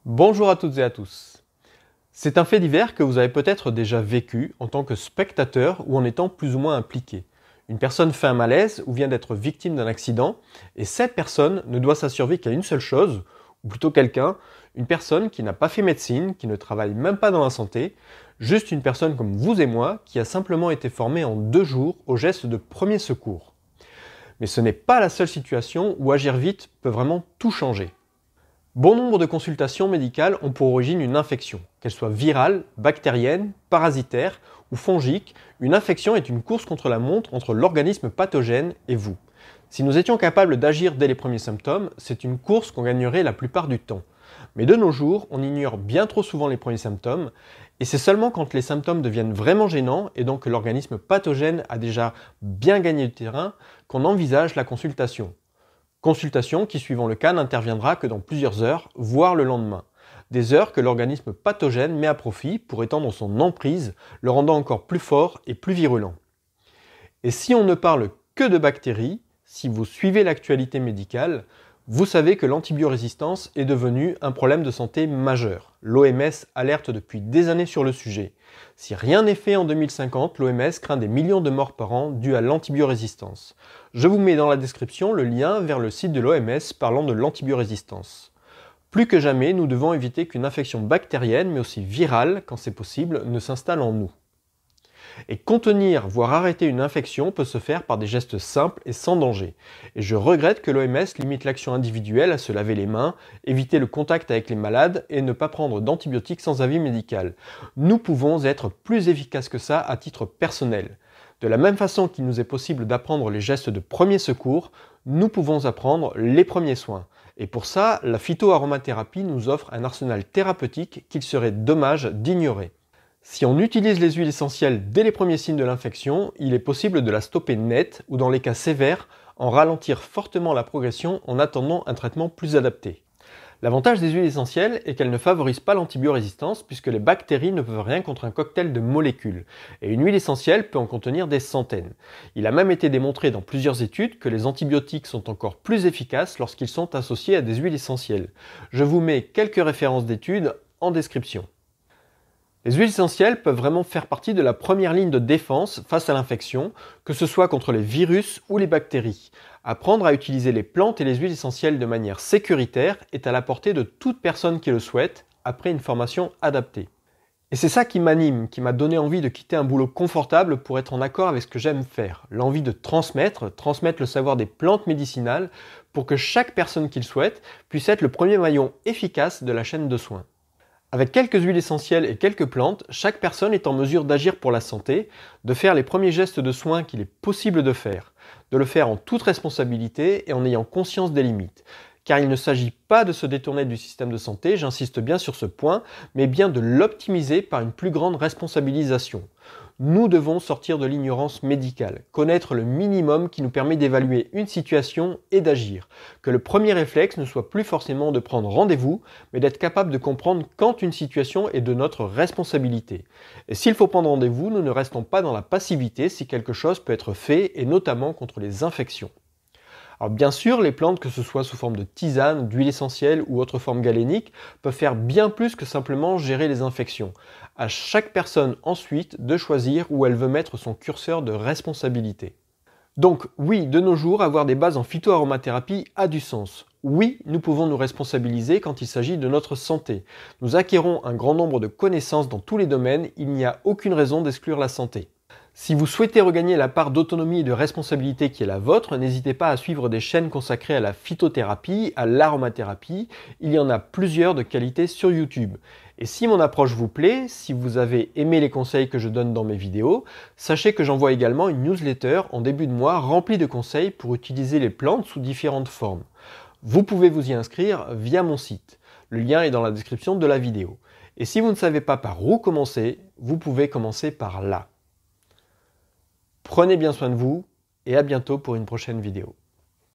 Bonjour à toutes et à tous. C'est un fait divers que vous avez peut-être déjà vécu en tant que spectateur ou en étant plus ou moins impliqué. Une personne fait un malaise ou vient d'être victime d'un accident et cette personne ne doit sa survie qu'à une seule chose, ou plutôt quelqu'un, une personne qui n'a pas fait médecine, qui ne travaille même pas dans la santé, juste une personne comme vous et moi qui a simplement été formée en 2 jours au geste de premier secours. Mais ce n'est pas la seule situation où agir vite peut vraiment tout changer. Bon nombre de consultations médicales ont pour origine une infection. Qu'elle soit virale, bactérienne, parasitaire ou fongique, une infection est une course contre la montre entre l'organisme pathogène et vous. Si nous étions capables d'agir dès les premiers symptômes, c'est une course qu'on gagnerait la plupart du temps. Mais de nos jours, on ignore bien trop souvent les premiers symptômes, et c'est seulement quand les symptômes deviennent vraiment gênants et donc que l'organisme pathogène a déjà bien gagné du terrain qu'on envisage la consultation. Consultation qui, suivant le cas, n'interviendra que dans plusieurs heures, voire le lendemain. Des heures que l'organisme pathogène met à profit pour étendre son emprise, le rendant encore plus fort et plus virulent. Et si on ne parle que de bactéries, si vous suivez l'actualité médicale, vous savez que l'antibiorésistance est devenue un problème de santé majeur. L'OMS alerte depuis des années sur le sujet. Si rien n'est fait en 2050, l'OMS craint des millions de morts par an dues à l'antibiorésistance. Je vous mets dans la description le lien vers le site de l'OMS parlant de l'antibiorésistance. Plus que jamais, nous devons éviter qu'une infection bactérienne, mais aussi virale, quand c'est possible, ne s'installe en nous. Et contenir, voire arrêter une infection peut se faire par des gestes simples et sans danger. Et je regrette que l'OMS limite l'action individuelle à se laver les mains, éviter le contact avec les malades et ne pas prendre d'antibiotiques sans avis médical. Nous pouvons être plus efficaces que ça à titre personnel. De la même façon qu'il nous est possible d'apprendre les gestes de premier secours, nous pouvons apprendre les premiers soins. Et pour ça, la phytoaromathérapie nous offre un arsenal thérapeutique qu'il serait dommage d'ignorer. Si on utilise les huiles essentielles dès les premiers signes de l'infection, il est possible de la stopper net ou dans les cas sévères, en ralentir fortement la progression en attendant un traitement plus adapté. L'avantage des huiles essentielles est qu'elles ne favorisent pas l'antibiorésistance puisque les bactéries ne peuvent rien contre un cocktail de molécules. Et une huile essentielle peut en contenir des centaines. Il a même été démontré dans plusieurs études que les antibiotiques sont encore plus efficaces lorsqu'ils sont associés à des huiles essentielles. Je vous mets quelques références d'études en description. Les huiles essentielles peuvent vraiment faire partie de la première ligne de défense face à l'infection, que ce soit contre les virus ou les bactéries. Apprendre à utiliser les plantes et les huiles essentielles de manière sécuritaire est à la portée de toute personne qui le souhaite, après une formation adaptée. Et c'est ça qui m'anime, qui m'a donné envie de quitter un boulot confortable pour être en accord avec ce que j'aime faire. L'envie de transmettre le savoir des plantes médicinales pour que chaque personne qui le souhaite puisse être le premier maillon efficace de la chaîne de soins. Avec quelques huiles essentielles et quelques plantes, chaque personne est en mesure d'agir pour la santé, de faire les premiers gestes de soins qu'il est possible de faire, de le faire en toute responsabilité et en ayant conscience des limites. Car il ne s'agit pas de se détourner du système de santé, j'insiste bien sur ce point, mais bien de l'optimiser par une plus grande responsabilisation. Nous devons sortir de l'ignorance médicale, connaître le minimum qui nous permet d'évaluer une situation et d'agir. Que le premier réflexe ne soit plus forcément de prendre rendez-vous, mais d'être capable de comprendre quand une situation est de notre responsabilité. Et s'il faut prendre rendez-vous, nous ne restons pas dans la passivité si quelque chose peut être fait, et notamment contre les infections. Alors bien sûr, les plantes, que ce soit sous forme de tisane, d'huile essentielle ou autre forme galénique, peuvent faire bien plus que simplement gérer les infections. À chaque personne ensuite de choisir où elle veut mettre son curseur de responsabilité. Donc oui, de nos jours, avoir des bases en phytoaromathérapie a du sens. Oui, nous pouvons nous responsabiliser quand il s'agit de notre santé. Nous acquérons un grand nombre de connaissances dans tous les domaines, il n'y a aucune raison d'exclure la santé. Si vous souhaitez regagner la part d'autonomie et de responsabilité qui est la vôtre, n'hésitez pas à suivre des chaînes consacrées à la phytothérapie, à l'aromathérapie. Il y en a plusieurs de qualité sur YouTube. Et si mon approche vous plaît, si vous avez aimé les conseils que je donne dans mes vidéos, sachez que j'envoie également une newsletter en début de mois remplie de conseils pour utiliser les plantes sous différentes formes. Vous pouvez vous y inscrire via mon site. Le lien est dans la description de la vidéo. Et si vous ne savez pas par où commencer, vous pouvez commencer par là. Prenez bien soin de vous et à bientôt pour une prochaine vidéo.